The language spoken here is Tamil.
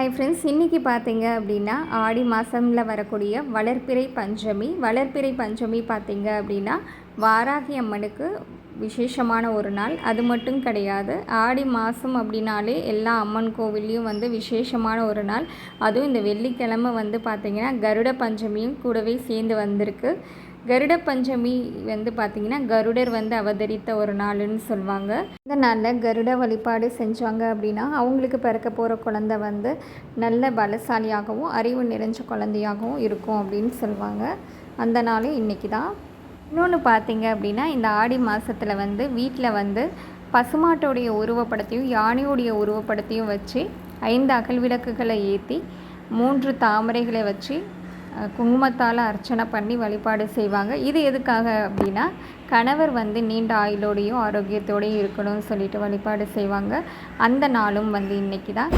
ஹாய் ஃப்ரெண்ட்ஸ், இன்றைக்கி பார்த்தீங்க அப்படின்னா ஆடி மாதமில் வரக்கூடிய வளர்ப்பிறை பஞ்சமி பார்த்தீங்க அப்படின்னா வாராகி அம்மனுக்கு விசேஷமான ஒரு நாள். அது மட்டும் கிடையாது, ஆடி மாதம் அப்படின்னாலே எல்லா அம்மன் கோவில்லையும் விசேஷமான ஒரு நாள். அதுவும் இந்த வெள்ளிக்கிழமை பார்த்திங்கன்னா கருட பஞ்சமியும் கூடவே சேர்ந்து வந்திருக்கு. கருட பஞ்சமி பார்த்திங்கன்னா கருடர் அவதரித்த ஒரு நாள்னு சொல்லுவாங்க. இந்த நாளில் கருட வழிபாடு செஞ்சாங்க அப்படின்னா அவங்களுக்கு பிறக்க போகிற குழந்தை நல்ல பலசாலியாகவும் அறிவு நிறைஞ்ச குழந்தையாகவும் இருக்கும் அப்படின்னு சொல்லுவாங்க. அந்த நாள் இன்றைக்கி தான். இன்னொன்று பார்த்திங்க அப்படின்னா இந்த ஆடி மாதத்தில் வீட்டில் பசுமாட்டோடைய உருவப்படத்தையும் யானையோடைய உருவப்படத்தையும் வச்சு 5 அகல் விளக்குகளை ஏற்றி 3 தாமரைகளை வச்சு குங்குமத்தால் அர்ச்சனை பண்ணி வழிபாடு செய்வாங்க. இது எதுக்காக அப்படின்னா கணவர் நீண்ட ஆயுளோடையும் ஆரோக்கியத்தோடையும் இருக்கணும்னு சொல்லிட்டு வழிபாடு செய்வாங்க. அந்த நாளும் இன்றைக்கி தான்.